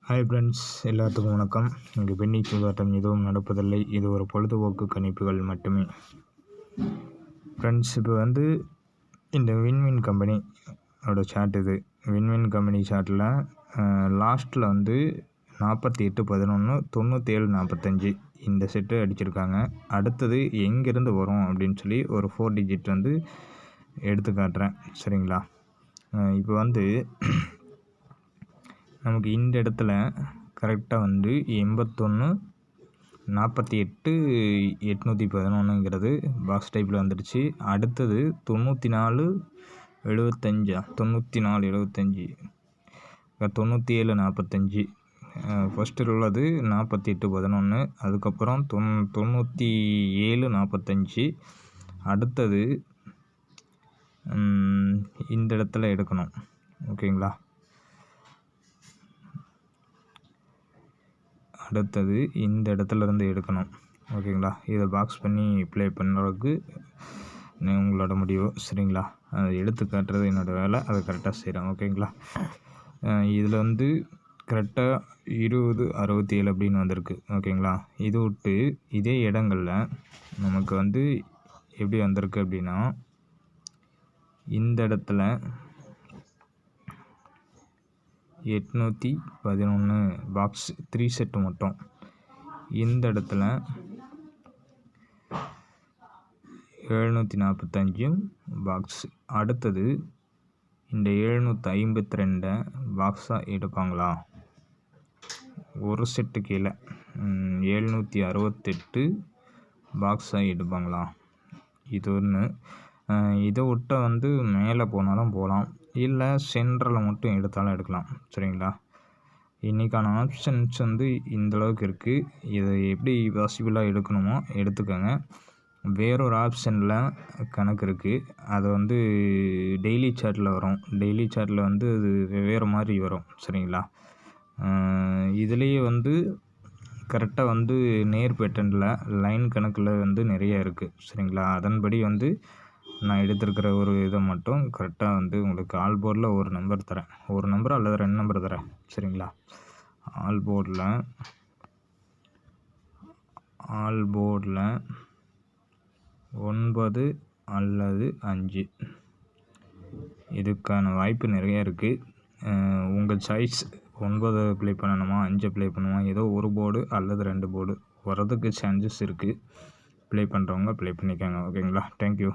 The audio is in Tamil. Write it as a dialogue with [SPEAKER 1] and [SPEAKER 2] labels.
[SPEAKER 1] ஹாய் ஃப்ரெண்ட்ஸ், எல்லாத்துக்கும் வணக்கம். இங்கு பெண்ணி சூதாட்டம் எதுவும் நடப்பதில்லை. இது ஒரு பொழுதுபோக்கு கணிப்புகள் மட்டுமே. ஃப்ரெண்ட்ஸ், இப்போ இந்த வின்வின் கம்பெனியோட சார்ட். இது வின்வின் கம்பெனி சார்ட்டில் லாஸ்ட்டில் 48-11 97-45 இந்த செட்டு அடிச்சிருக்காங்க. அடுத்தது எங்கேருந்து வரும் அப்படின்னு சொல்லி ஒரு 4 டிஜிட் எடுத்து காட்டுறேன். சரிங்களா? இப்போ நமக்கு இந்த இடத்துல கரெக்டாக 81-48-811 பாக்ஸ் டைப்பில் வந்துடுச்சு. அடுத்தது 94-75 97-45 ஃபஸ்ட்டில் உள்ளது 48-11, அதுக்கப்புறம் 97-45. அடுத்தது இந்த இடத்துல எடுக்கணும். ஓகேங்களா? அடுத்தது இந்த இடத்துலேருந்து எடுக்கணும். ஓகேங்களா? இதை பாக்ஸ் பண்ணி ப்ளே பண்ணுறதுக்கு உங்களோட முடிவு. சரிங்களா? அதை எடுத்து காட்டுறது என்னோடய வேலை. அதை கரெக்டாக செய்கிறேன். ஓகேங்களா? இதில் கரெக்டாக 20-67 அப்படின்னு வந்திருக்கு. ஓகேங்களா? இது விட்டு இதே இடங்களில் நமக்கு எப்படி வந்திருக்கு அப்படின்னா, இந்த இடத்துல 811 பாக்ஸ் 3 செட்டு மட்டும். இந்த இடத்துல 745 பாக்ஸ். அடுத்தது இந்த 752 பாக்ஸாக எடுப்பாங்களா? ஒரு செட்டு கீழே 768 பாக்ஸாக எடுப்பாங்களா? இது ஒன்று. இதை விட்ட மேலே போனாலும் போகலாம், இல்லை சென்டரில் மட்டும் எடுத்தாலும் எடுக்கலாம். சரிங்களா? இன்றைக்கான ஆப்ஷன்ஸ் இந்தளவுக்கு இருக்குது. இதை எப்படி பாசிபிளாக எடுக்கணுமோ எடுத்துக்கோங்க. வேறொரு ஆப்ஷனில் கணக்கு இருக்குது. அது டெய்லி சார்ட்டில் வரும். டெய்லி சார்ட்டில் அது வேறு மாதிரி வரும். சரிங்களா? இதுலேயே கரெக்டாக நேர் பேட்டர்னில் லைன் கணக்கில் நிறைய இருக்குது. சரிங்களா? அதன்படி நான் எடுத்திருக்கிற ஒரு இதை மட்டும் கரெக்டாக உங்களுக்கு ஆல் போர்டில் ஒரு நம்பர் தரேன். ஒரு நம்பர் அல்லது 2 நம்பர் தரேன். சரிங்களா? ஆல் போர்டில் 9 அல்லது 5 இதுக்கான வாய்ப்பு நிறைய இருக்குது. உங்கள் சாய்ஸ். 9 ப்ளே பண்ணணுமா, 5 ப்ளே பண்ணுமா, ஏதோ ஒரு போர்டு அல்லது 2 போர்டு வரதுக்கு சான்சஸ் இருக்குது. ப்ளே பண்ணுறவங்க ப்ளே பண்ணிக்கோங்க. ஓகேங்களா? தேங்க்யூ.